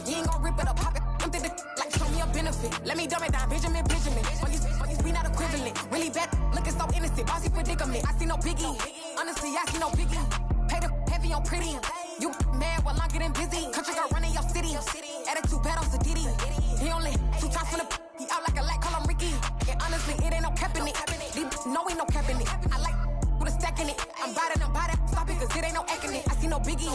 You ain't gon' rip it up, pop it. I'm the like show me a benefit. Let me dumb it down, Benjamin. We not equivalent. Really bad, looking so innocent. Bossy predicament. I see no biggie. Honestly, I see no biggie. Pay the heavy on pretty. You mad while I'm getting busy. Country girl running your city. Attitude bad on Sadidi. He only 2 times from the he out like a light, call him Ricky. And honestly, it ain't no cap in it. No, ain't no cap in it. I like with a stack in it. I'm bad, stop it, cause it ain't no acting it. I see no biggie.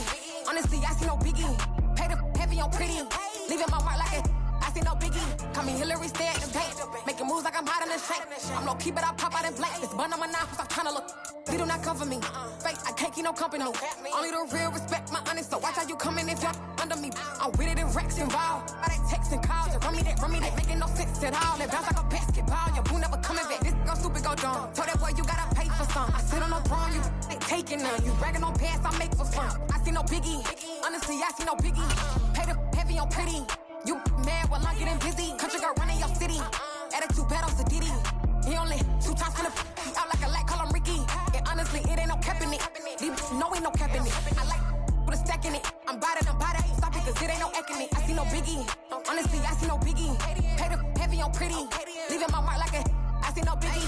Honestly, I see no biggie. Pay the heavy on pretty. Leaving my mark like it. I see no biggie. Call me Hillary, stay at the bank. Making moves like I'm hot in the shank. I'm low key, but I pop out in blank. This bun on my knife, stop trying to look. They do not cover me. Fake, I can't keep no company. Only the real respect my honest. So watch how you coming if you're under me. I'm with it in Rex involved. I they text and calls. Run me that, making no sense at all. They bounce like a basketball. Your boo never coming back. This go stupid, go dumb. Told that boy you gotta pay for some. I sit on no throne, you they taking none. You bragging on past, I make for fun. I see no biggie. Honestly, I see no biggie. Pay the heavy on pretty. You mad while I'm getting busy. Country girl running your city. Attitude bad on Sadidi. He only 2 times from the he out like a light, call him Ricky. And honestly, it ain't no cap in it. No, ain't no cap in it. I like with a stack in it. I'm bout it. Stop it, cause it ain't no acting it. I see no biggie. Honestly, I see no biggie. Pay the heavy on pretty. Leaving my mark like a I see no biggie.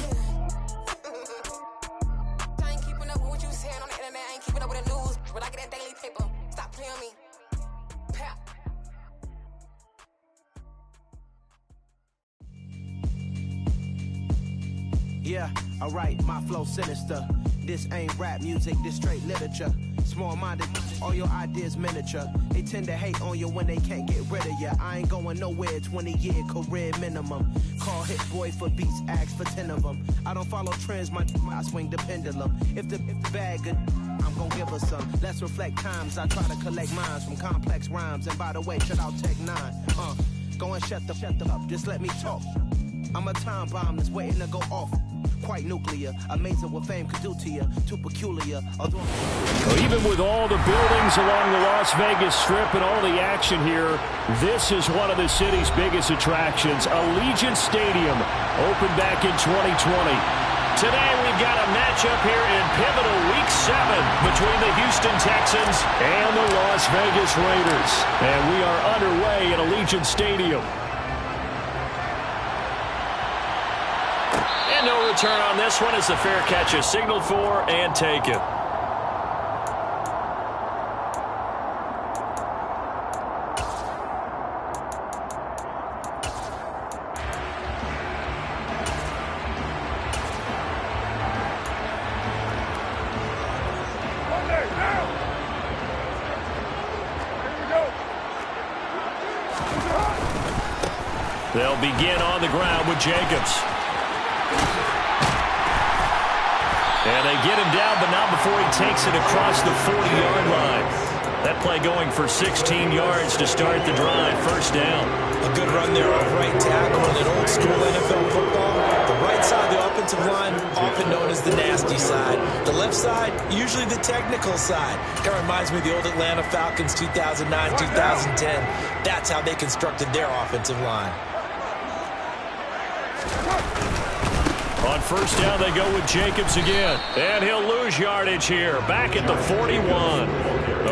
I ain't keeping up with what you saying on the internet. I ain't keeping up with the news. But I get that daily paper. Stop playing me. Pap. Yeah, alright, my flow sinister. This ain't rap music, this straight literature. Small-minded, all your ideas miniature. They tend to hate on you when they can't get rid of you. I ain't going nowhere, 20-year career minimum. Call Hit Boy for beats, ask for 10 of them. I don't follow trends, I swing the pendulum. If the bag good, I'm gon' give her some. Let's reflect times, I try to collect minds from complex rhymes. And by the way, shout out Tech 9. Go and shut the up, just let me talk. I'm a time bomb that's waiting to go off. Quite nuclear, amazing what fame could do to you. Too peculiar, although... Even with all the buildings along the Las Vegas Strip and all the action here, this is one of the city's biggest attractions. Allegiant Stadium, opened back in 2020. Today we've got a matchup here in pivotal Week 7 between the Houston Texans and the Las Vegas Raiders. And we are underway at Allegiant Stadium. And no return on this one as the fair catch is signaled for and taken. They'll begin on the ground with Jacobs. And they get him down, but not before he takes it across the 40-yard line. That play going for 16 yards to start the drive. First down. A good run there off right tackle in an old-school NFL football. The right side of the offensive line, often known as the nasty side. The left side, usually the technical side. Kind of reminds me of the old Atlanta Falcons 2009, 2010. That's how they constructed their offensive line. On first down, they go with Jacobs again. And he'll lose yardage here, back at the 41.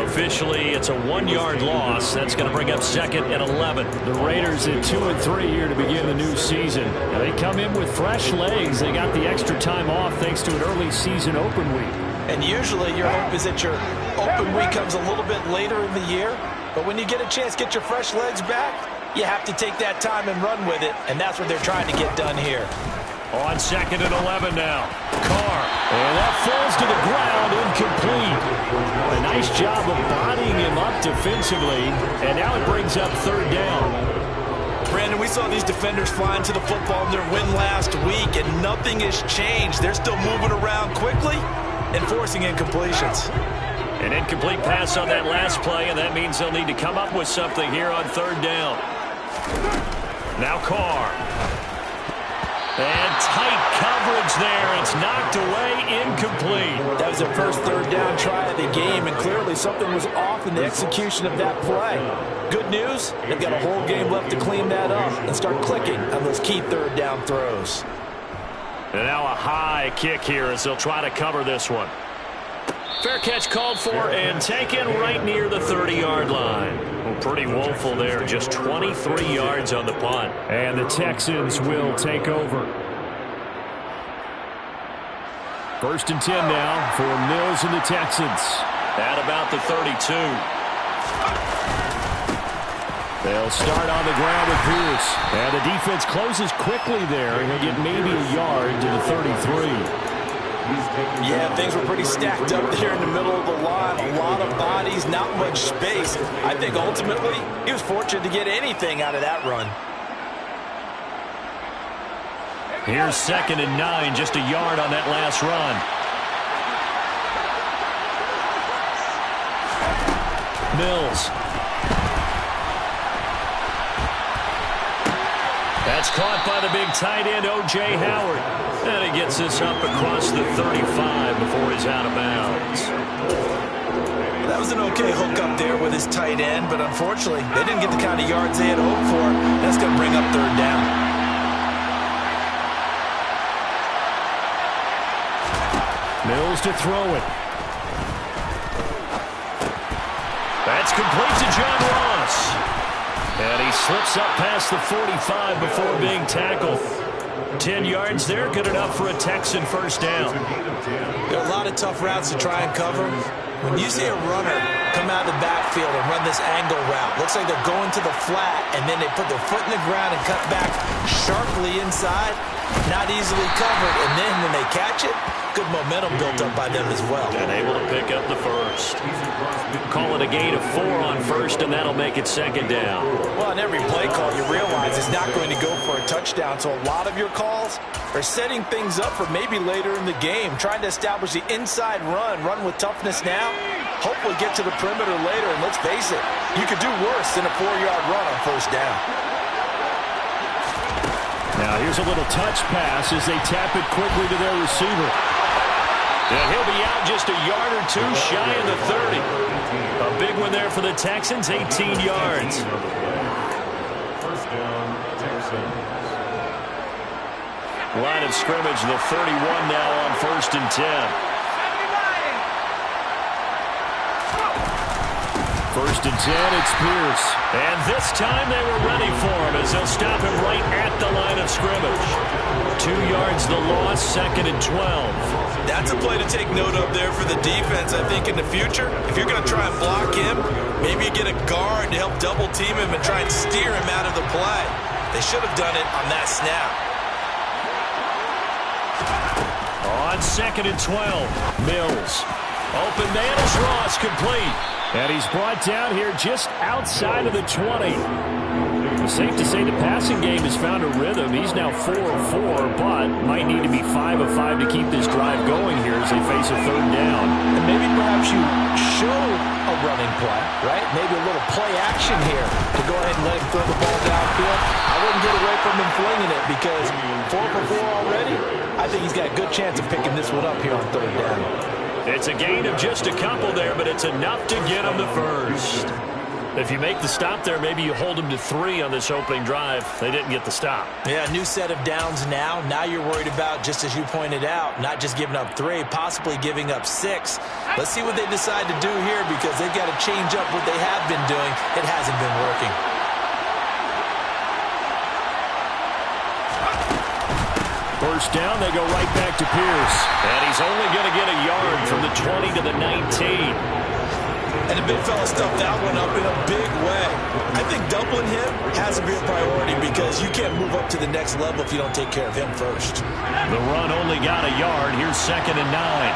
Officially, it's a 1-yard loss. That's going to bring up second and 11. The Raiders at 2-3 here to begin the new season. They come in with fresh legs. They got the extra time off thanks to an early season open week. And usually your hope is that your open week comes a little bit later in the year. But when you get a chance to get your fresh legs back, you have to take that time and run with it. And that's what they're trying to get done here. On second and 11 now. Carr. And that falls to the ground, incomplete. A nice job of bodying him up defensively. And now it brings up third down. Brandon, we saw these defenders flying to the football in their win last week, and nothing has changed. They're still moving around quickly and forcing incompletions. An incomplete pass on that last play, and that means they'll need to come up with something here on third down. Now Carr. And tight coverage there. It's knocked away, incomplete. That was their first third down try of the game, and clearly something was off in the execution of that play. Good news, they've got a whole game left to clean that up and start clicking on those key third down throws. And now a high kick here as they'll try to cover this one. Fair catch called for and taken right near the 30-yard line. Well, pretty woeful there. Just 23 yards on the punt. And the Texans will take over. 1st and 10 now for Mills and the Texans. At about the 32. They'll start on the ground with Pierce. And the defense closes quickly there. He'll get maybe a yard to the 33. Yeah, things were pretty stacked up there in the middle of the line. A lot of bodies, not much space. I think ultimately he was fortunate to get anything out of that run. Here's 2nd and 9, just a yard on that last run. Mills. That's caught by the big tight end, O.J. Howard. And he gets this up across the 35 before he's out of bounds. That was an okay hook up there with his tight end, but unfortunately, they didn't get the kind of yards they had hoped for. That's going to bring up 3rd down. Mills to throw it. That's complete to John Ross. And he slips up past the 45 before being tackled. 10 yards there, good enough for a Texan 1st down. There are a lot of tough routes to try and cover. When you see a runner come out of the backfield and run this angle route, looks like they're going to the flat, and then they put their foot in the ground and cut back sharply inside, not easily covered, and then when they catch it, good momentum built up by them as well. And able to pick up the 1st. Call it a gain of 4 on 1st, and that'll make it 2nd down. Well, in every play call, you realize it's not going to go for a touchdown, so a lot of your calls are setting things up for maybe later in the game, trying to establish the inside run with toughness now, hopefully get to the perimeter later, and let's face it, you could do worse than a 4-yard run on 1st down. Now here's a little touch pass as they tap it quickly to their receiver. And he'll be out just a yard or 2 shy of the 30. A big one there for the Texans, 18 yards. 1st down, Texans. Line of scrimmage, the 31 now on 1st and 10. 1st and 10, it's Pierce. And this time they were ready for him as they'll stop him right at the line of scrimmage. 2 yards the loss, 2nd and 12. That's a play to take note of there for the defense. I think in the future, if you're going to try and block him, maybe you get a guard to help double team him and try and steer him out of the play. They should have done it on that snap. On 2nd and 12, Mills. Open man is Ross, complete. And he's brought down here just outside of the 20. It's safe to say the passing game has found a rhythm. He's now 4 of 4, but might need to be 5 of 5 to keep this drive going here as they face a 3rd down. And maybe perhaps you show a running play, right? Maybe a little play action here to go ahead and let him throw the ball downfield. I wouldn't get away from him flinging it because 4 for 4 already. I think he's got a good chance of picking this one up here on 3rd down. It's a gain of just a couple there, but it's enough to get him the 1st. If you make the stop there, maybe you hold them to 3 on this opening drive. They didn't get the stop. Yeah, new set of downs now. Now you're worried about, just as you pointed out, not just giving up 3, possibly giving up 6. Let's see what they decide to do here because they've got to change up what they have been doing. It hasn't been working. First down, they go right back to Pierce. And he's only going to get a yard from the 20 to the 19. And the big fella stuffed that one up in a big way. I think doubling him has to be a priority because you can't move up to the next level if you don't take care of him first. The run only got a yard. Here's 2nd and 9.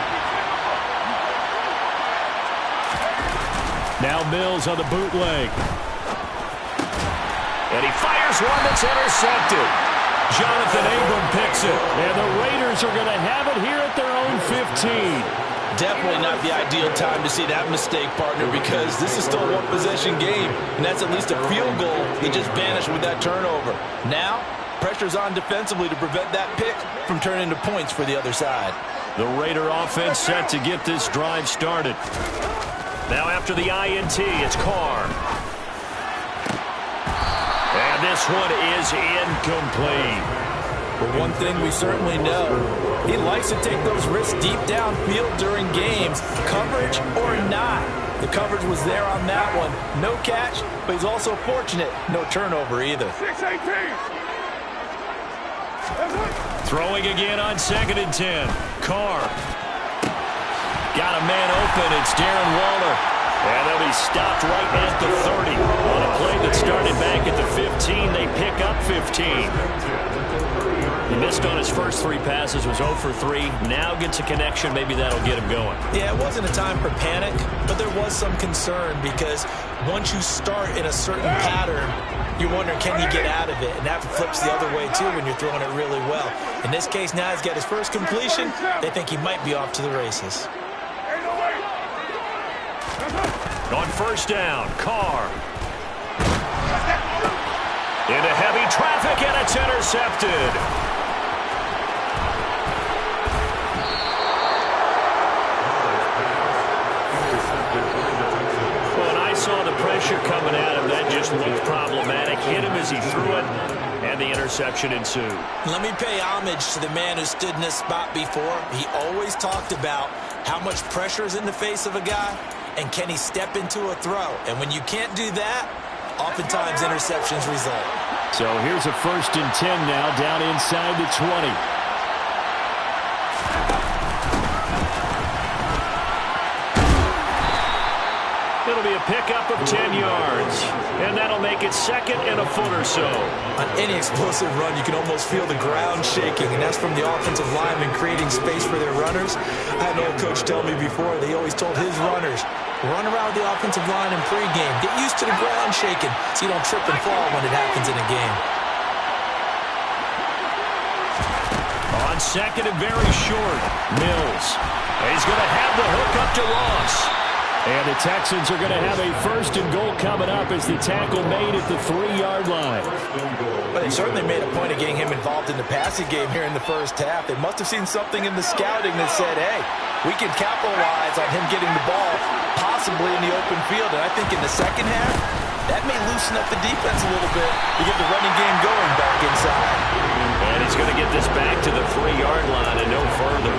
Now Mills on the bootleg. And he fires one that's intercepted. Jonathan Abram picks it. And the Raiders are going to have it here at their own 15. Definitely not the ideal time to see that mistake, partner, because this is still a one-possession game, and that's at least a field goal that just vanished with that turnover. Now, pressure's on defensively to prevent that pick from turning into points for the other side. The Raider offense set to get this drive started. Now after the INT, it's Carr. And this one is incomplete. But one thing we certainly know, he likes to take those risks deep downfield during games. catch or not. The coverage was there on that one. No catch, but he's also fortunate. No turnover either. 6-18. Throwing again on 2nd and 10. Carr. Got a man open. It's Darren Waller. And they'll be stopped right at the 30. On a play that started back at the 15, they pick up 15. He missed on his first 3 passes, was 0 for 3. Now gets a connection. Maybe that'll get him going. Yeah, it wasn't a time for panic, but there was some concern because once you start in a certain pattern, you're wondering, can you get out of it? And that flips the other way, too, when you're throwing it really well. In this case, now he's got his first completion. They think he might be off to the races. On 1st down, Carr. Into heavy traffic, and it's intercepted. When I saw the pressure coming at him, that just looked problematic. Hit him as he threw it, and the interception ensued. Let me pay homage to the man who stood in this spot before. He always talked about how much pressure is in the face of a guy, and can he step into a throw? And when you can't do that, oftentimes interceptions result. So here's a 1st and 10 now, down inside the 20. It'll be a pickup of 10 yards. And that'll make it 2nd and a foot or so. On any explosive run, you can almost feel the ground shaking, and that's from the offensive linemen creating space for their runners. I had an old coach tell me before, they always told his runners, run around the offensive line in pregame. Get used to the ground shaking so you don't trip and fall when it happens in a game. On 2nd and very short, Mills. He's going to have the hook up to Ross. And the Texans are going to have a 1st and goal coming up as the tackle made at the 3-yard line. Well, they certainly made a point of getting him involved in the passing game here in the first half. They must have seen something in the scouting that said, hey, we can capitalize on him getting the ball possibly in the open field. And I think in the second half, that may loosen up the defense a little bit to get the running game going back inside. And he's going to get this back to the 3-yard line and no further.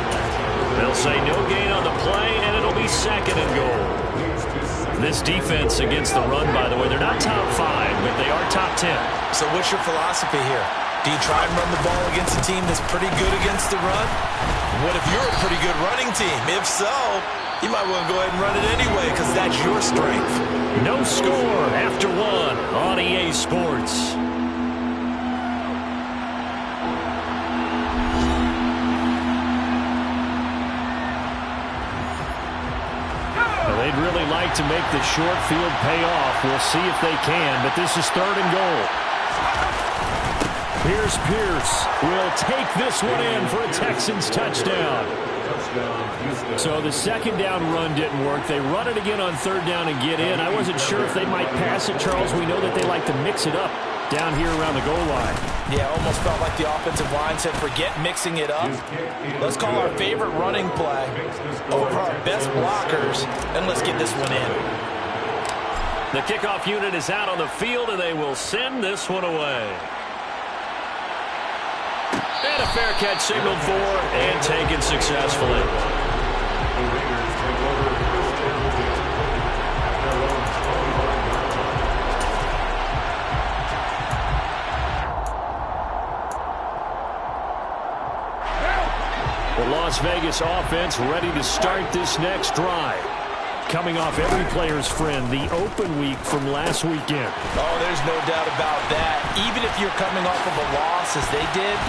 They'll say no gain on the play, and it'll be 2nd and goal. This defense against the run, by the way, they're not top 5, but they are top 10. So what's your philosophy here? Do you try and run the ball against a team that's pretty good against the run? What if you're a pretty good running team? If so, you might want to go ahead and run it anyway because that's your strength. No score after 1 on EA Sports. They'd really like to make the short field pay off. We'll see if they can, but this is 3rd and goal. Here's Pierce. Will take this one in for a Texans touchdown. So the 2nd down run didn't work. They run it again on 3rd down and get in. I wasn't sure if they might pass it, Charles. We know that they like to mix it up down here around the goal line. Yeah, almost felt like the offensive line said, forget mixing it up. Let's call our favorite running play over our best blockers, and let's get this one in. The kickoff unit is out on the field, and they will send this one away. And a fair catch signaled for and taken successfully. The Las Vegas offense ready to start this next drive. Coming off every player's friend, the open week from last weekend. Oh, there's no doubt about that. Even if you're coming off of a loss as they did,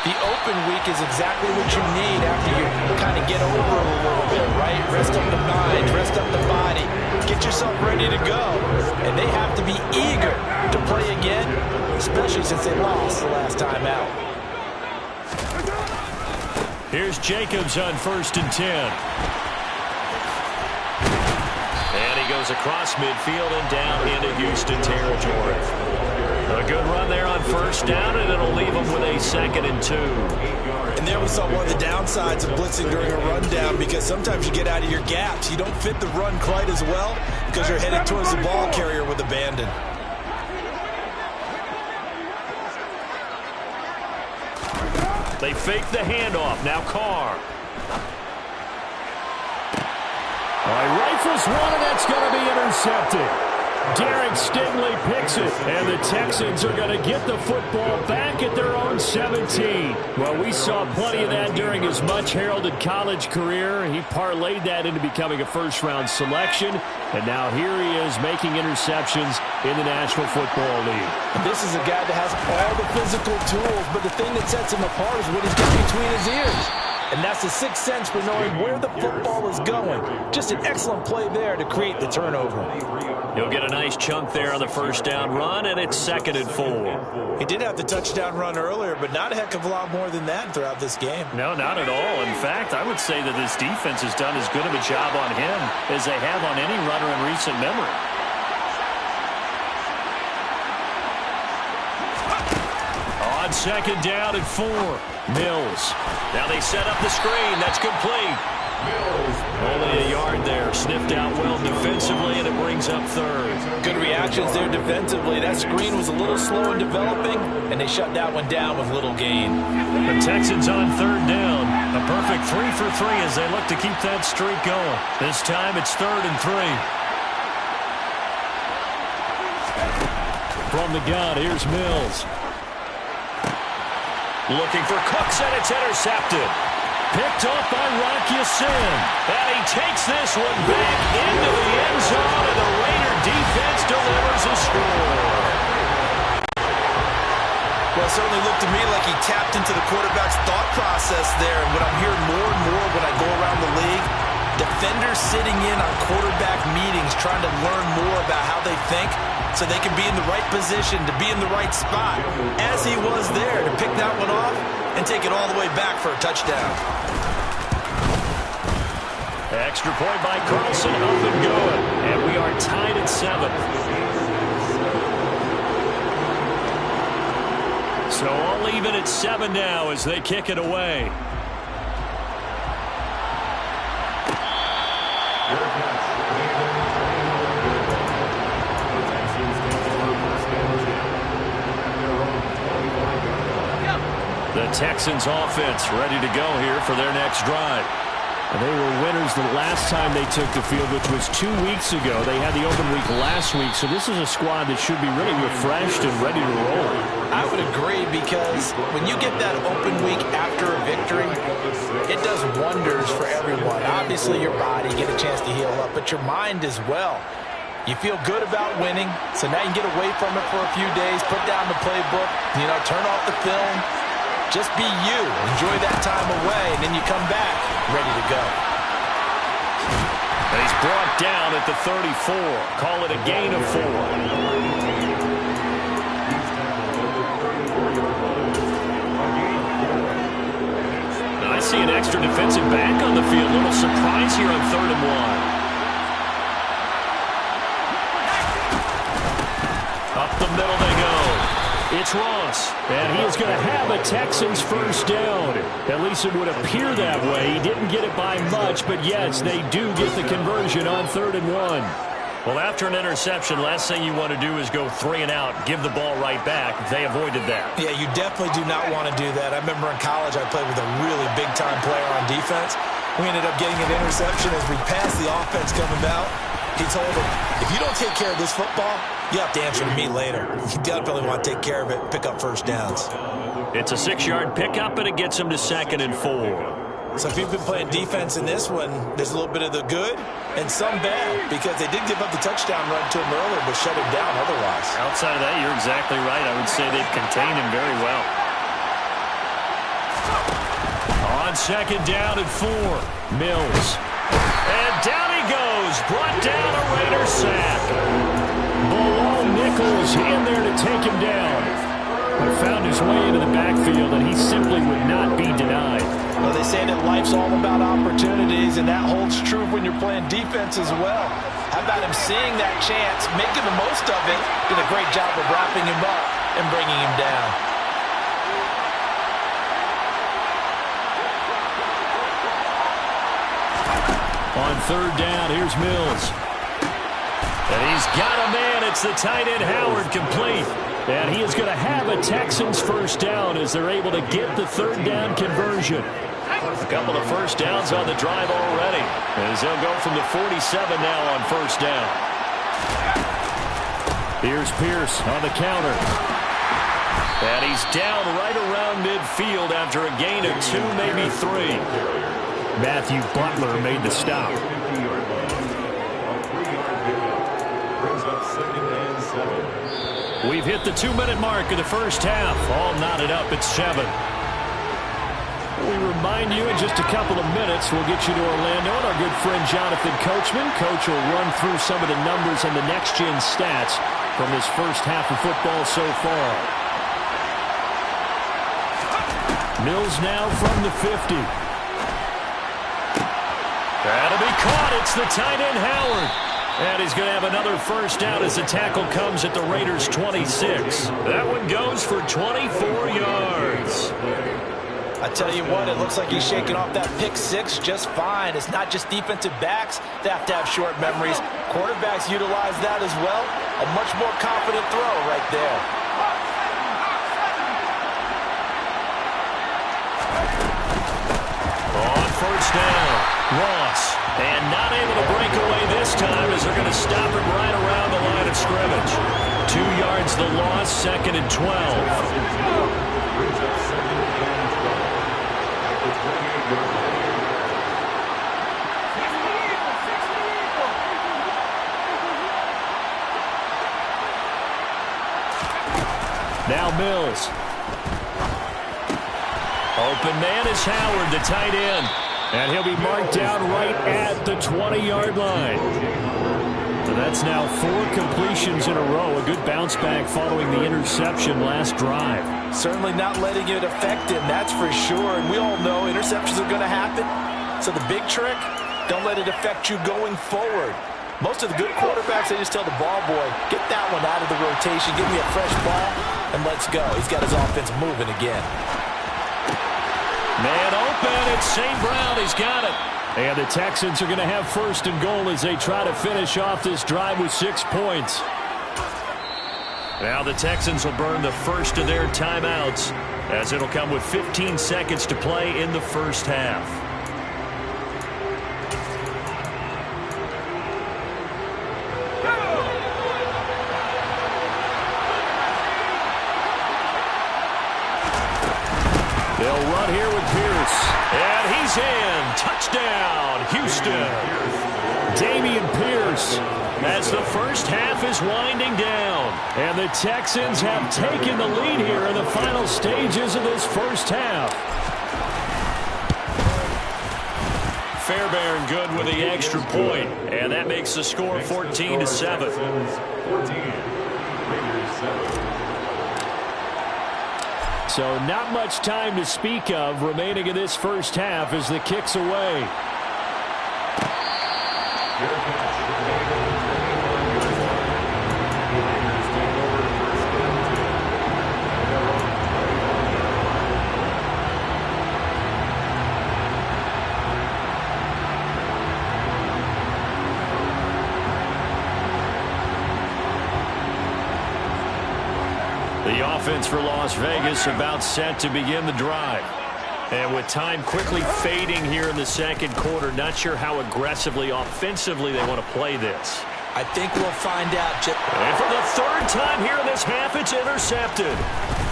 the open week is exactly what you need after you kind of get over it a little bit, right? Rest up the mind, rest up the body, get yourself ready to go. And they have to be eager to play again, especially since they lost the last time out. Here's Jacobs on 1st and 10. And he goes across midfield and down into Houston territory. A good run there on 1st down, and it'll leave them with a 2nd and 2. And there we saw one of the downsides of blitzing during a rundown, because sometimes you get out of your gaps. You don't fit the run quite as well because you're headed towards the ball carrier with abandon. They fake the handoff. Now Carr. Rifles one, and that's going to be intercepted. Derek Stingley picks it, and the Texans are going to get the football back at their own 17. Well, we saw plenty of that during his much-heralded college career. He parlayed that into becoming a first-round selection, and now here he is making interceptions in the National Football League. And this is a guy that has all the physical tools, but the thing that sets him apart is what he's got between his ears. And that's the sixth sense for knowing where the football is going. Just an excellent play there to create the turnover. He'll get a nice chunk there on the first down run, and it's 2nd and 4. He did have the touchdown run earlier, but not a heck of a lot more than that throughout this game. No, not at all. In fact, I would say that this defense has done as good of a job on him as they have on any runner in recent memory. On 2nd down and 4, Mills. Now they set up the screen. That's complete. Only a yard there. Sniffed out well defensively, and it brings up 3rd. Good reactions there defensively. That screen was a little slow in developing, and they shut that one down with little gain. The Texans on 3rd down. A perfect 3 for 3 as they look to keep that streak going. This time it's 3rd and 3. From the gun, here's Mills. Looking for Cooks, and it's intercepted. Picked off by Rocky Sin. And he takes this one back into the end zone, and the Raider defense delivers a score. Well, it certainly looked to me like he tapped into the quarterback's thought process there. And what I'm hearing more and more when I go around the league, defenders sitting in on quarterback meetings trying to learn more about how they think so they can be in the right position to be in the right spot, as he was there to pick that one off and take it all the way back for a touchdown. Extra point by Carlson, up and going. And we are tied at 7. So all even at 7 now as they kick it away. The Texans offense ready to go here for their next drive. And they were winners the last time they took the field, which was 2 weeks ago. They had the open week last week, so this is a squad that should be really refreshed and ready to roll. I would agree, because when you get that open week after a victory, it does wonders for everyone. Obviously, your body, get a chance to heal up, but your mind as well. You feel good about winning, so now you can get away from it for a few days, put down the playbook, turn off the film. Just be you. Enjoy that time away, and then you come back ready to go. And he's brought down at the 34. Call it a gain of 4. Now I see an extra defensive back on the field. A little surprise here on 3rd and 1. Up the middle they go. It's Ross, and he is going to have a Texans first down. At least it would appear that way. He didn't get it by much, but yes, they do get the conversion on 3rd and 1. Well, after an interception, last thing you want to do is go 3 and out, give the ball right back. They avoided that. Yeah, you definitely do not want to do that. I remember in college I played with a really big-time player on defense. We ended up getting an interception as we passed the offense coming out. He told him, if you don't take care of this football, you have to answer to me later. You definitely want to take care of it and pick up first downs. It's a 6-yard pickup, and it gets him to 2nd and 4. So if you've been playing defense in this one, there's a little bit of the good and some bad, because they did give up the touchdown run to him earlier, but shut him down otherwise. Outside of that, you're exactly right. I would say they've contained him very well. On 2nd down and 4, Mills. And down he goes. Brought down a Raider sack. Below Nichols in there to take him down. But found his way into the backfield, and he simply would not be denied. Well, they say that life's all about opportunities, and that holds true when you're playing defense as well. How about him seeing that chance, making the most of it, did a great job of wrapping him up and bringing him down. On 3rd down, here's Mills. And he's got a man. It's the tight end, Howard, complete. And he is going to have a Texans first down as they're able to get the 3rd down conversion. A couple of first downs on the drive already, as they'll go from the 47 now on first down. Here's Pierce on the counter. And he's down right around midfield after a gain of 2, maybe 3. Matthew Butler made the stop. We've hit the 2-minute mark of the first half. All knotted up at 7. We remind you in just a couple of minutes we'll get you to Orlando and our good friend Jonathan Coachman. Coach will run through some of the numbers and the next-gen stats from this first half of football so far. Mills now from the 50. That'll be caught. It's the tight end Howard. And he's going to have another first down as the tackle comes at the Raiders' 26. That one goes for 24 yards. I tell you what, it looks like he's shaking off that pick 6 just fine. It's not just defensive backs that have to have short memories. Quarterbacks utilize that as well. A much more confident throw right there. On first down, Ross. And not able to break away this time as they're going to stop it right around the line of scrimmage. 2 yards the loss, 2nd and 12. Now Mills. Open man is Howard, the tight end. And he'll be marked down right at the 20-yard line. So that's now 4 completions in a row. A good bounce back following the interception last drive. Certainly not letting it affect him, that's for sure. And we all know interceptions are going to happen. So the big trick, don't let it affect you going forward. Most of the good quarterbacks, they just tell the ball boy, get that one out of the rotation, give me a fresh ball, and let's go. He's got his offense moving again. Man open, it's St. Brown. He's got it. And the Texans are going to have first and goal as they try to finish off this drive with 6 points. Now the Texans will burn the first of their timeouts as it'll come with 15 seconds to play in the first half. They'll run here with Pierce. And he's in. Touchdown, Houston. Dameon Pierce as the first half is winding down. And the Texans have taken the lead here in the final stages of this first half. Fairbairn good with the extra point. And that makes the score 14-7. So not much time to speak of remaining in this first half as the kick's away. The offense for Las Vegas about set to begin the drive. And with time quickly fading here in the second quarter, not sure how aggressively, offensively they want to play this. I think we'll find out. And for the third time here in this half, it's intercepted.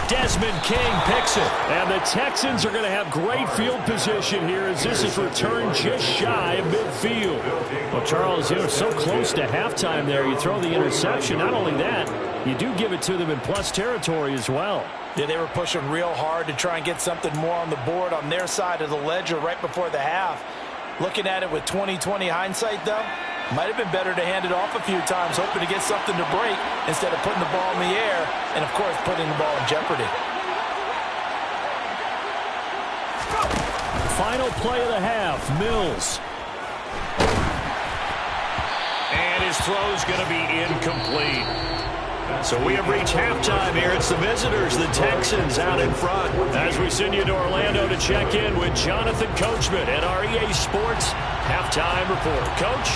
Desmond King picks it. And the Texans are going to have great field position here as this is returned just shy of midfield. Well, Charles, you know, so close to halftime there. You throw the interception. Not only that, you do give it to them in plus territory as well. Yeah, they were pushing real hard to try and get something more on the board on their side of the ledger right before the half. Looking at it with 20/20 hindsight, though, might have been better to hand it off a few times, hoping to get something to break instead of putting the ball in the air and, of course, putting the ball in jeopardy. Final play of the half, Mills. And his throw's going to be incomplete. So we have reached halftime here. It's the visitors, the Texans, out in front. As we send you to Orlando to check in with Jonathan Coachman and our EA Sports Halftime Report. Coach?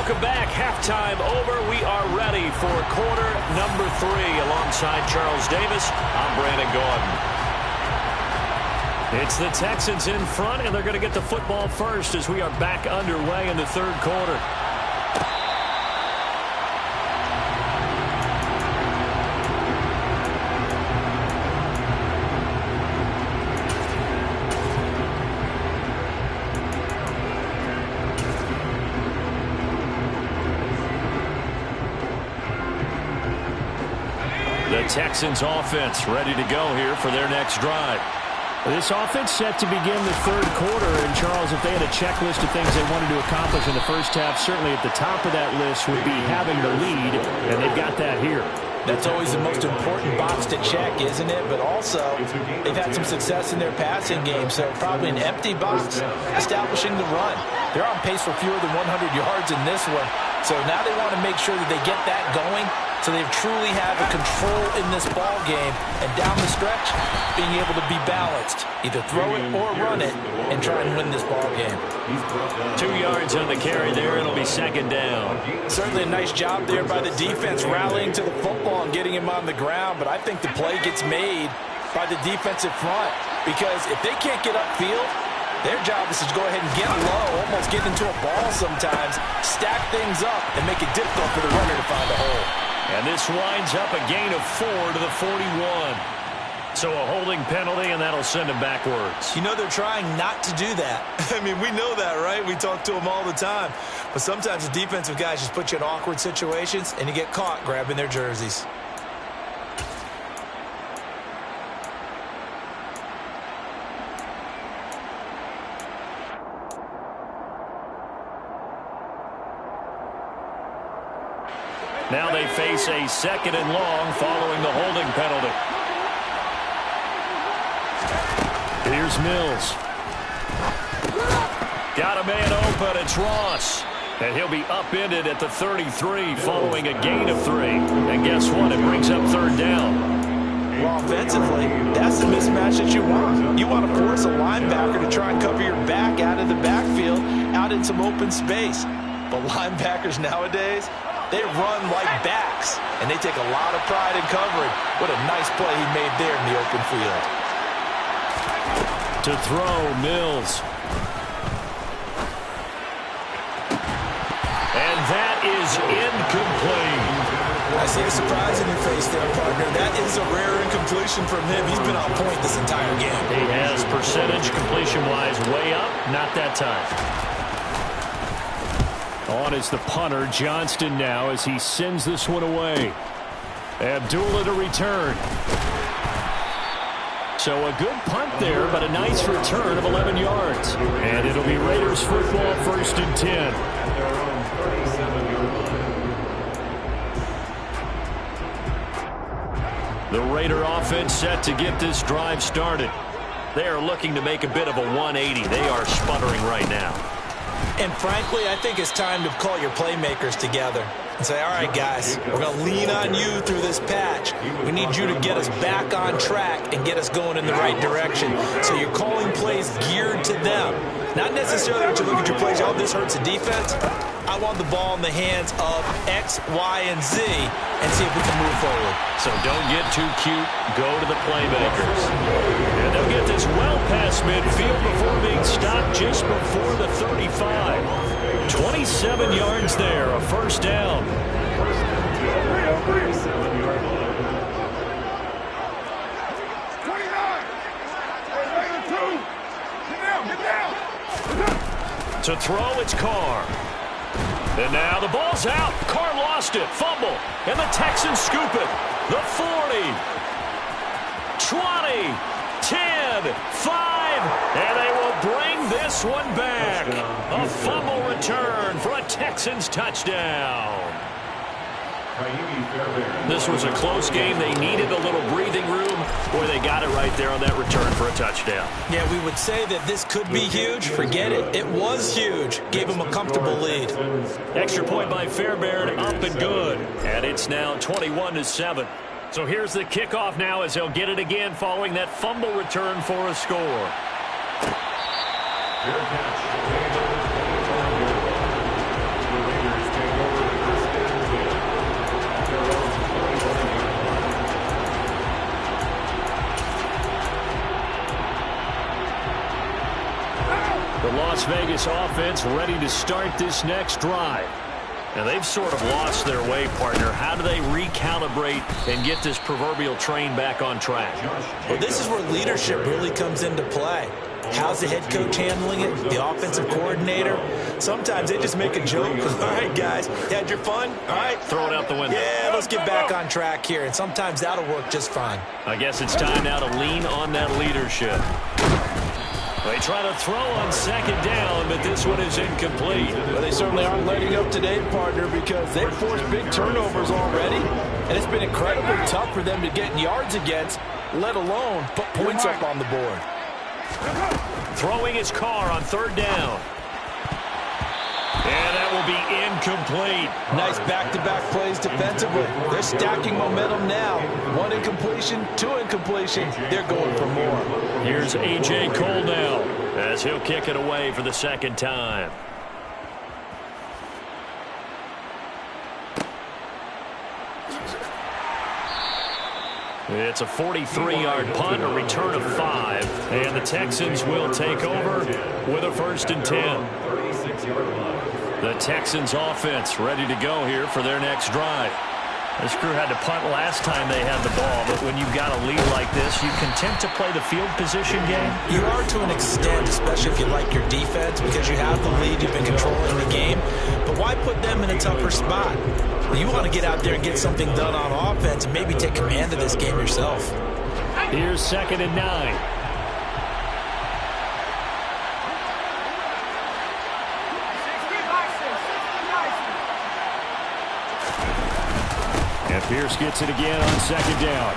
Welcome back. Halftime over. We are ready for quarter number 3. Alongside Charles Davis, I'm Brandon Gordon. It's the Texans in front, and they're going to get the football first as we are back underway in the third quarter. The Texans offense ready to go here for their next drive. This offense set to begin the third quarter. And, Charles, if they had a checklist of things they wanted to accomplish in the first half, certainly at the top of that list would be having the lead, and they've got that here. That's always the most important box to check, isn't it? But also, they've had some success in their passing game, so probably an empty box establishing the run. They're on pace for fewer than 100 yards in this one. So now they want to make sure that they get that going so they truly have a control in this ball game. And down the stretch, being able to be balanced. Either throw it or run it and try and win this ball game. 2 yards on the carry there. It'll be second down. Certainly a nice job there by the defense rallying to the football and getting him on the ground. But I think the play gets made by the defensive front. Because if they can't get upfield, their job is to go ahead and get low, almost get into a ball sometimes, stack things up, and make it difficult for the runner to find a hole. And this winds up a gain of 4 to the 41. So a holding penalty, and that'll send him backwards. You know they're trying not to do that. I mean, we know that, right? We talk to them all the time. But sometimes the defensive guys just put you in awkward situations, and you get caught grabbing their jerseys. Now they face a second and long following the holding penalty. Here's Mills. Got a man open. It's Ross. And he'll be upended at the 33 following a gain of 3. And guess what? It brings up third down. Well, offensively, that's the mismatch that you want. You want to force a linebacker to try and cover your back out of the backfield, out in some open space. But linebackers nowadays, they run like backs, and they take a lot of pride in covering. What a nice play he made there in the open field. To throw, Mills. And that is incomplete. I see the surprise in your face there, partner. That is a rare incompletion from him. He's been on point this entire game. He has percentage completion-wise way up. Not that time. On is the punter, Johnston now, as he sends this one away. Abdullah to return. So a good punt there, but a nice return of 11 yards. And it'll be Raiders football, 1st and 10. The Raider offense set to get this drive started. They are looking to make a bit of a 180. They are sputtering right now. And frankly, I think it's time to call your playmakers together and say, all right, guys, we're going to lean on you through this patch. We need you to get us back on track and get us going in the right direction. So you're calling plays geared to them. Not necessarily that you look at your plays, oh, this hurts the defense. I want the ball in the hands of X, Y, and Z and see if we can move forward. So don't get too cute. Go to the playmakers. And they'll get this well past midfield before being stopped just before the 35. 27 yards there, a first down. To throw, it's Carr. And now the ball's out. Carr lost it. Fumble. And the Texans scoop it. The 40. 20. 10. 5. And they will bring this one back. A fumble return for a Texans touchdown. This was a close game. They needed a little breathing room. Boy, they got it right there on that return for a touchdown. Yeah, we would say that this could be huge. Forget it. It was huge. Gave them a comfortable lead. Extra point by Fairbairn, up and good. And it's now 21-7. So here's the kickoff now as they'll get it again following that fumble return for a score. The Las Vegas offense ready to start this next drive. And they've sort of lost their way, partner. How do they recalibrate and get this proverbial train back on track? Well, this is where leadership really comes into play. How's the head coach handling it? The offensive coordinator? Sometimes they just make a joke. All right, guys, you had your fun? All right. Throw it out the window. Yeah, let's get back on track here. And sometimes that'll work just fine. I guess it's time now to lean on that leadership. They try to throw on second down, but this one is incomplete. Well, they certainly aren't letting up today, partner, because they've forced big turnovers already, and it's been incredibly tough for them to get yards against, let alone put points up on the board. Throwing his car on third down. And that will be incomplete. Nice back-to-back plays defensively. They're stacking momentum now. 1 incompletion, 2 incompletion. They're going for more. Here's A.J. Cole now as he'll kick it away for the second time. It's a 43-yard punt, a return of 5, and the Texans will take over with a 1st and 10. The Texans offense ready to go here for their next drive. This crew had to punt last time they had the ball, but when you've got a lead like this, you content to play the field position game? You are to an extent, especially if you like your defense, because you have the lead, you've been controlling the game. But why put them in a tougher spot? You want to get out there and get something done on offense and maybe take command of this game yourself. Here's 2nd and 9. And Pierce gets it again on 2nd down.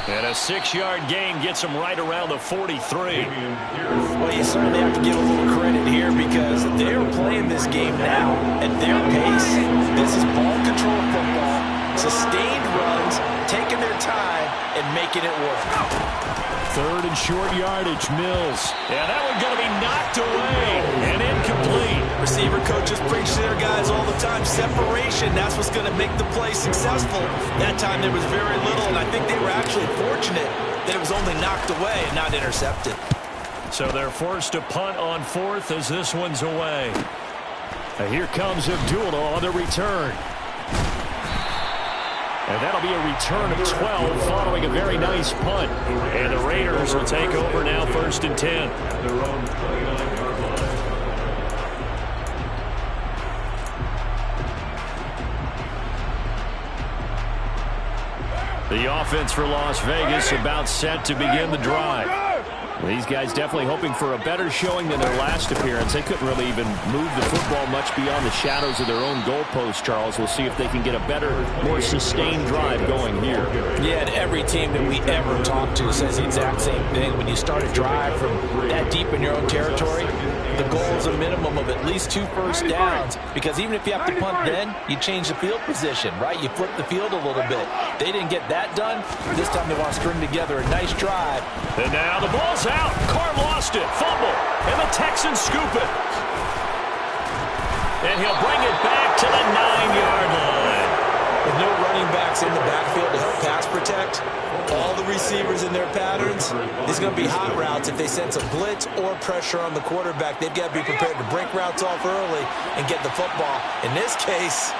And a 6-yard gain gets him right around the 43. Well, you certainly have to give a little credit here because they're playing this game now at their pace. This is ball control football, sustained runs, taking their time, and making it work. 3rd and short yardage, Mills. Yeah, that one's going to be knocked away and incomplete. Receiver coaches preach to their guys all the time. Separation, that's what's going to make the play successful. That time there was very little, and I think they were actually fortunate that it was only knocked away and not intercepted. So they're forced to punt on 4th as this one's away. And here comes Abdullah on the return. And that'll be a return of 12 following a very nice punt. And the Raiders will take over now 1st and 10. The offense for Las Vegas about set to begin the drive. These guys definitely hoping for a better showing than their last appearance. They couldn't really even move the football much beyond the shadows of their own goalpost, Charles. We'll see if they can get a better, more sustained drive going here. Yeah, and every team that we ever talk to says the exact same thing. When you start a drive from that deep in your own territory, the goal is a minimum of at least 2 first downs, because even if you have to punt then, you change the field position, right? You flip the field a little bit. They didn't get that done. This time they want to string together a nice drive. And now the ball's out. Carr lost it. Fumble. And the Texans scoop it. And he'll bring it back to the 9-yard line. With no running backs in the backfield to help pass protect, all the receivers in their patterns, there's going to be hot routes if they sense a blitz or pressure on the quarterback. They've got to be prepared to break routes off early and get the football. In this case,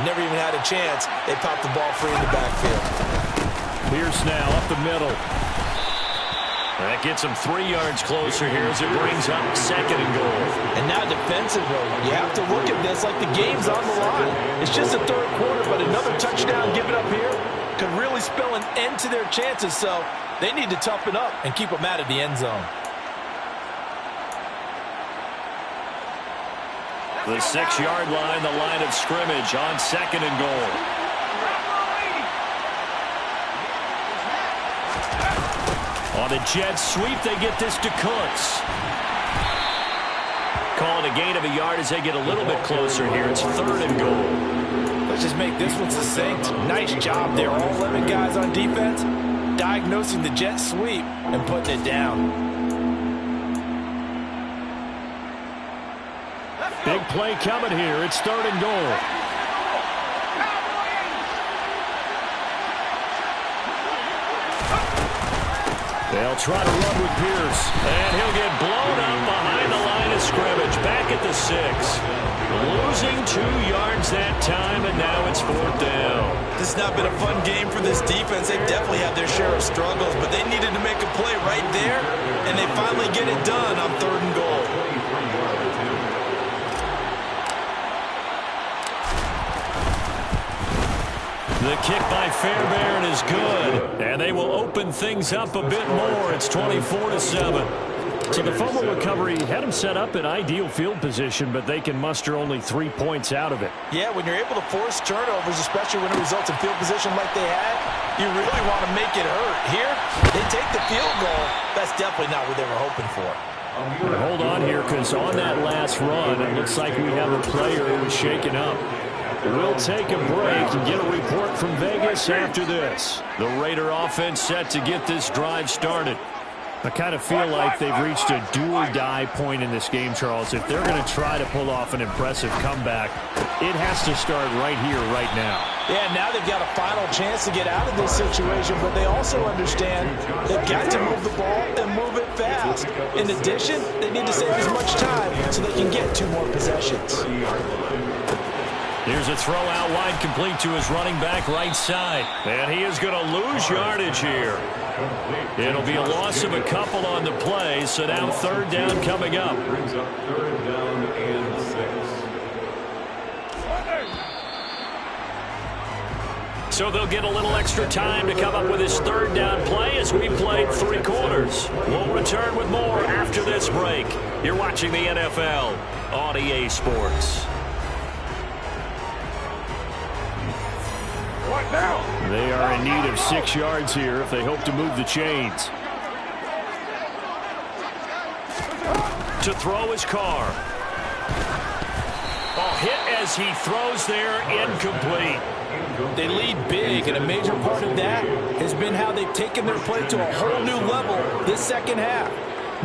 never even had a chance. They popped the ball free in the backfield. Pierce now up the middle. That gets him 3 yards closer here as it brings up 2nd and goal. And now defensively, you have to look at this like the game's on the line. It's just the 3rd quarter, but another touchdown given up here could really spell an end to their chances. So they need to toughen up and keep them out of the end zone. The 6-yard line, the line of scrimmage on 2nd and goal. On the jet sweep, they get this to Kuntz. Calling a gain of a yard as they get a little bit closer here. It's 3rd and goal. Let's just make this one succinct. Nice job there. All 11 guys on defense diagnosing the jet sweep and putting it down. Big play coming here. It's 3rd and goal. They'll try to run with Pierce. And he'll get blown up behind the line of scrimmage. Back at the 6. Losing 2 yards that time, and now it's 4th down. This has not been a fun game for this defense. They've definitely had their share of struggles, but they needed to make a play right there, and they finally get it done on 3rd and goal. The kick by Fairbairn is good, and they will open things up a bit more. It's 24-7. So the fumble recovery had them set up in ideal field position, but they can muster only 3 points out of it. Yeah, when you're able to force turnovers, especially when it results in field position like they had, you really want to make it hurt. Here, they take the field goal. That's definitely not what they were hoping for. And hold on here, because on that last run, it looks like we have a player who was shaken up. We'll take a break and get a report from Vegas after this. The Raider offense set to get this drive started. I kind of feel like they've reached a do-or-die point in this game, Charles. If they're going to try to pull off an impressive comeback, it has to start right here, right now. Yeah, now they've got a final chance to get out of this situation, but they also understand they've got to move the ball and move it fast. In addition, they need to save as much time so they can get 2 more possessions. Here's a throw out wide, complete to his running back right side. And he is going to lose yardage here. It'll be a loss of a couple on the play, so now 3rd down coming up. Brings up 3rd down and 6. So they'll get a little extra time to come up with his 3rd down play as we played 3 quarters. We'll return with more after this break. You're watching the NFL on EA Sports. They are in need of 6 yards here if they hope to move the chains. To throw his car. Hit as he throws there, incomplete. They lead big, and a major part of that has been how they've taken their play to a whole new level this second half.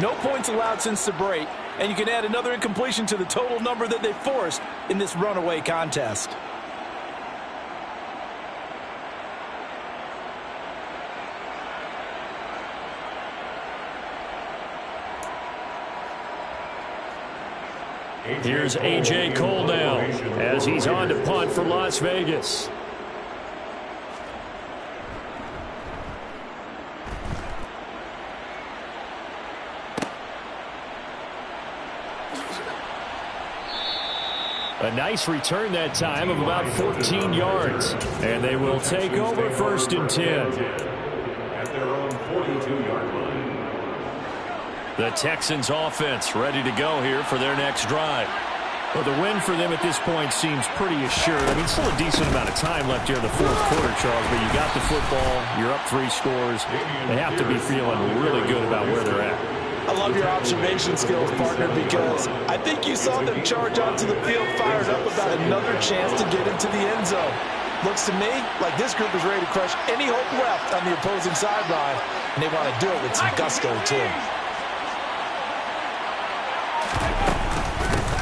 No points allowed since the break, and you can add another incompletion to the total number that they forced in this runaway contest. Here's A.J. Cole now as he's on to punt for Las Vegas. A nice return that time of about 14 yards. And they will take over 1st and 10. At their own 42-yard line. The Texans offense ready to go here for their next drive. Well, the win for them at this point seems pretty assured. I mean, still a decent amount of time left here in the 4th quarter, Charles, but you got the football, you're up 3 scores. They have to be feeling really good about where they're at. I love your observation skills, partner, because I think you saw them charge onto the field fired up about another chance to get into the end zone. Looks to me like this group is ready to crush any hope left on the opposing sideline, and they want to do it with some gusto, too.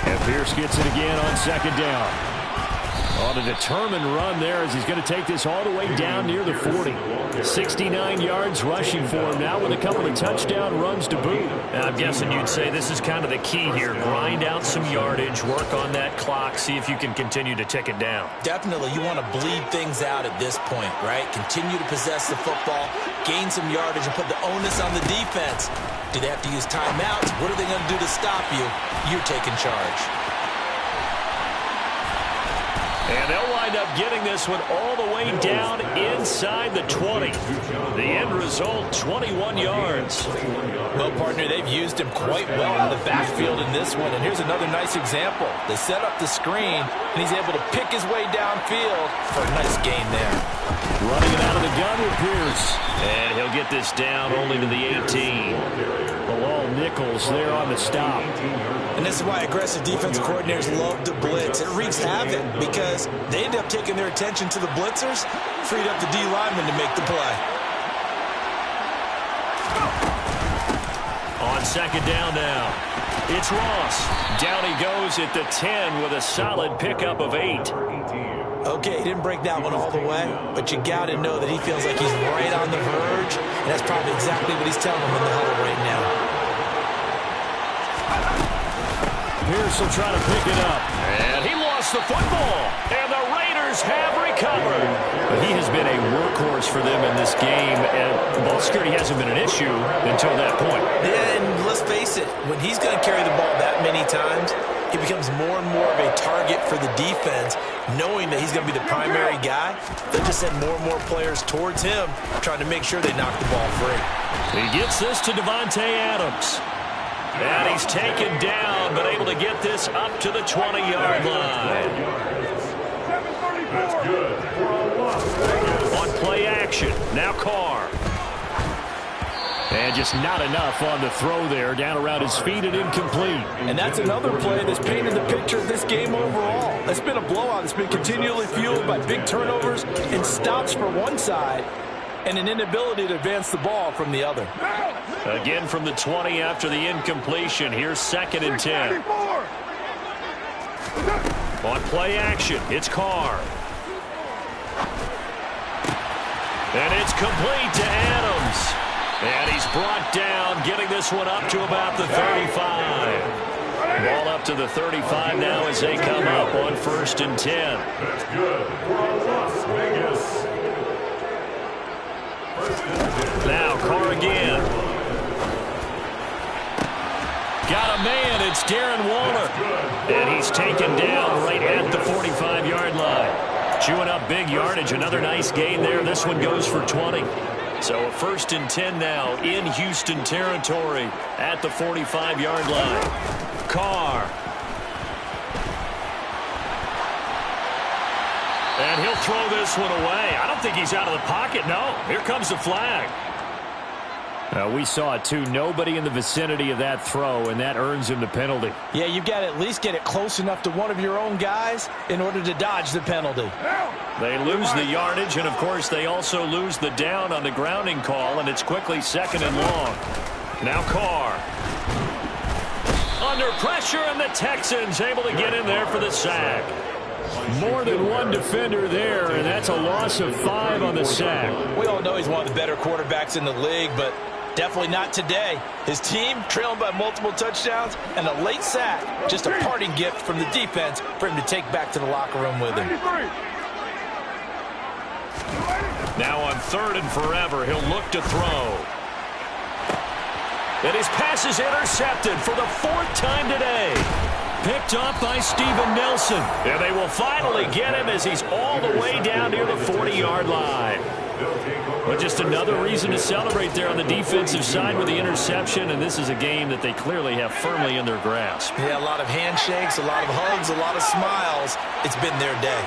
And Pierce gets it again on 2nd down. On a determined run there as he's going to take this all the way down near the 40. 69 yards rushing for him now with a couple of touchdown runs to boot. And I'm guessing you'd say this is kind of the key here. Grind out some yardage, work on that clock, see if you can continue to tick it down. Definitely, you want to bleed things out at this point, right? Continue to possess the football, gain some yardage, and put the onus on the defense. Do they have to use timeouts? What are they going to do to stop you? You're taking charge. And they'll wind up getting this one all the way down inside the 20. The end result, 21 yards. Well, partner, they've used him quite well out of the backfield in this one. And here's another nice example. They set up the screen, and he's able to pick his way downfield for a nice gain there. Running it out of the gun with Pierce. And he'll get this down only to the 18. Bilal Nichols there on the stop. And this is why aggressive defensive coordinators love to blitz. It wreaks havoc because they end up taking their attention to the blitzers, freed up the D lineman to make the play. On 2nd down now, it's Ross. Down he goes at the 10 with a solid pickup of 8. Okay, he didn't break that one all the way, but you got to know that he feels like he's right on the verge, and that's probably exactly what he's telling him in the huddle right now. Pierce will try to pick it up. And he lost the football. And the Raiders have recovered. But he has been a workhorse for them in this game. And ball security hasn't been an issue until that point. Yeah, and let's face it, when he's going to carry the ball that many times, he becomes more and more of a target for the defense, knowing that he's going to be the primary guy. They'll just send more and more players towards him, trying to make sure they knock the ball free. He gets this to Devontae Adams. And he's taken down, but able to get this up to the 20-yard line. That's good for a loss. On play action, now Carr. And just not enough on the throw there. Down around his feet and incomplete. And that's another play that's painted the picture of this game overall. It's been a blowout. It's been continually fueled by big turnovers and stops for one side and an inability to advance the ball from the other. Again from the 20 after the incompletion. Here's 2nd and 10. On play action, it's Carr. And it's complete to Adams. And he's brought down, getting this one up to about the 35. Ball up to the 35 now as they come up on 1st and 10. That's good for a Las Vegas. Now Carr again. Got a man, it's Darren Waller. And he's taken down right at the 45-yard line. Chewing up big yardage, another nice gain there. This one goes for 20. So a 1st and 10 now in Houston territory at the 45-yard line. Carr. And he'll throw this one away. I don't think he's out of the pocket, no. Here comes the flag. We saw it too. Nobody in the vicinity of that throw, and that earns him the penalty. Yeah, you've got to at least get it close enough to one of your own guys in order to dodge the penalty. They lose the yardage, and of course they also lose the down on the grounding call, and it's quickly 2nd and long. Now Carr. Under pressure, and the Texans able to get in there for the sack. More than one defender there, and that's a loss of 5 on the sack. We all know he's one of the better quarterbacks in the league, but definitely not today. His team trailing by multiple touchdowns and a late sack. Just a parting gift from the defense for him to take back to the locker room with him. Now on 3rd and forever, he'll look to throw. And his pass is intercepted for the 4th time today. Picked off by Steven Nelson. And they will finally get him as he's all the way down near the 40-yard line. But just another reason to celebrate there on the defensive side with the interception. And this is a game that they clearly have firmly in their grasp. Yeah, a lot of handshakes, a lot of hugs, a lot of smiles. It's been their day.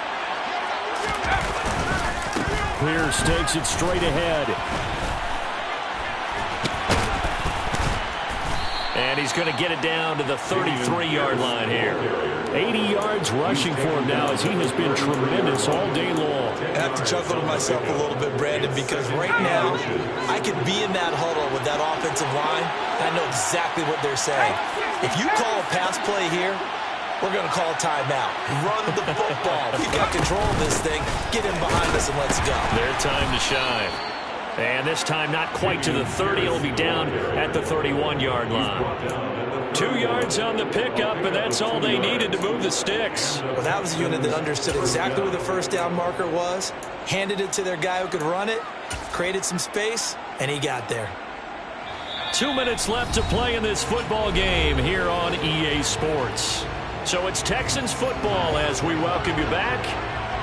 Pierce takes it straight ahead. And he's going to get it down to the 33-yard line here. 80 yards rushing for him now as he has been tremendous all day long. I have to chuckle to myself a little bit, Brandon, because right now I could be in that huddle with that offensive line, and I know exactly what they're saying. If you call a pass play here, we're going to call a timeout. Run the football. We've got control of this thing. Get him behind us and let's go. Their time to shine. And this time not quite to the 30. It'll be down at the 31-yard line. 2 yards on the pickup, and that's all they needed to move the sticks. Well, that was a unit that understood exactly where the first down marker was, handed it to their guy who could run it, created some space, and he got there. 2 minutes left to play in this football game here on EA Sports. So it's Texans football as we welcome you back.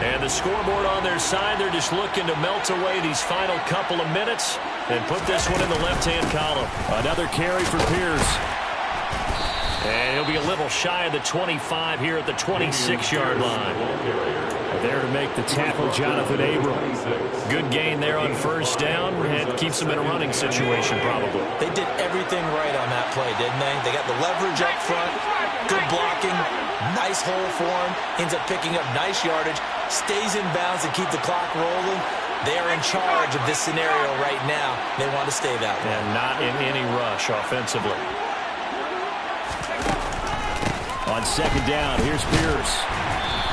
And the scoreboard on their side, they're just looking to melt away these final couple of minutes and put this one in the left-hand column. Another carry for Pierce. And he'll be a little shy of the 25 here at the 26-yard line. There to make the tackle, Jonathan Abram. Good gain there on 1st down, and keeps him in a running situation probably. They did everything right on that play, didn't they? They got the leverage up front, good blocking, nice hole for him, ends up picking up nice yardage, stays in bounds and keep the clock rolling. They're in charge of this scenario right now. They want to stay that way. And not in any rush offensively. On 2nd down, here's Pierce.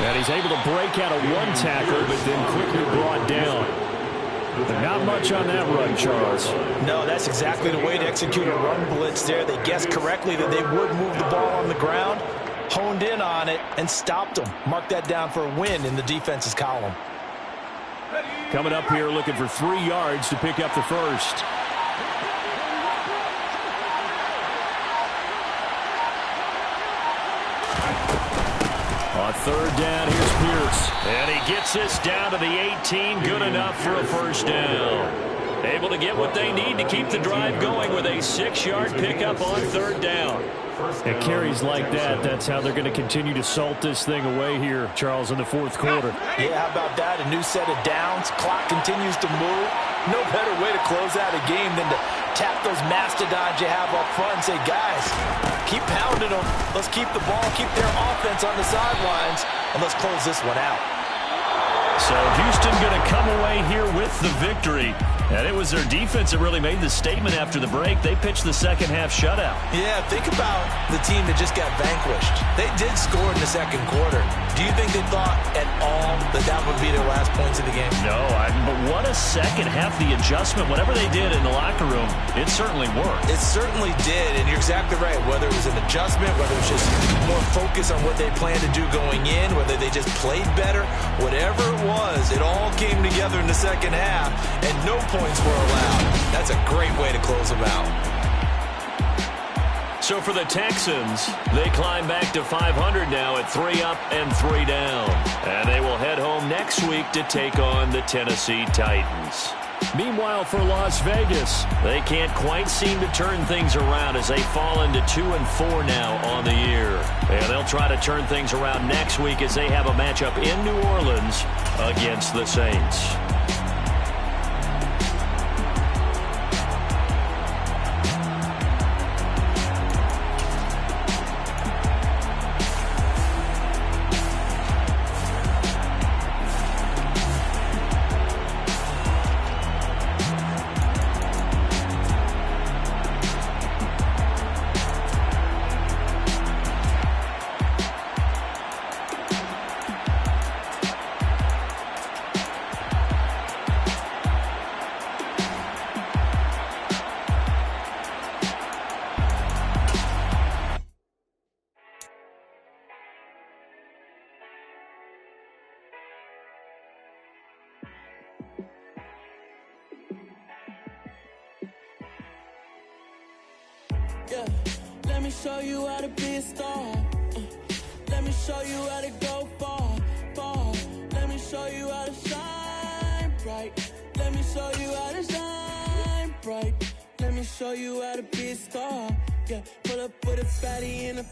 And he's able to break out of one tackle, but then quickly brought down. But not much on that run, Charles. No, that's exactly the way to execute a run blitz there. They guessed correctly that they would move the ball on the ground, honed in on it, and stopped them. Mark that down for a win in the defense's column. Coming up here looking for 3 yards to pick up the first. On third down, here's Pierce. And he gets this down to the 18. Good enough for a first down. Able to get what they need to keep the drive going with a 6-yard pickup on third down. And carries like that, that's how they're going to continue to salt this thing away here, Charles, in the fourth quarter. Yeah, how about that? A new set of downs. Clock continues to move. No better way to close out a game than to tap those mastodons you have up front and say, guys, keep pounding them. Let's keep the ball, keep their offense on the sidelines, and let's close this one out. So Houston going to come away here with the victory. And it was their defense that really made the statement after the break. They pitched the second half shutout. Yeah, think about the team that just got vanquished. They did score in the second quarter. Do you think they thought at all that that would be their last points of the game? No, but what a second half. The adjustment, whatever they did in the locker room, it certainly worked. It certainly did, and you're exactly right. Whether it was an adjustment, whether it was just more focus on what they planned to do going in, whether they just played better, whatever it was, it all came together in the second half, and no points were allowed. That's a great way to close them out. So for the Texans, they climb back to 500 now at 3 up and 3 down. And they will head home next week to take on the Tennessee Titans. Meanwhile, for Las Vegas, they can't quite seem to turn things around as they fall into 2-4 now on the year. And they'll try to turn things around next week as they have a matchup in New Orleans against the Saints. Yeah, let me show you how to be a star. Let me show you how to go far, far. Let me show you how to shine bright. Let me show you how to shine bright. Let me show you how to be a star. Yeah, pull up with a fatty in a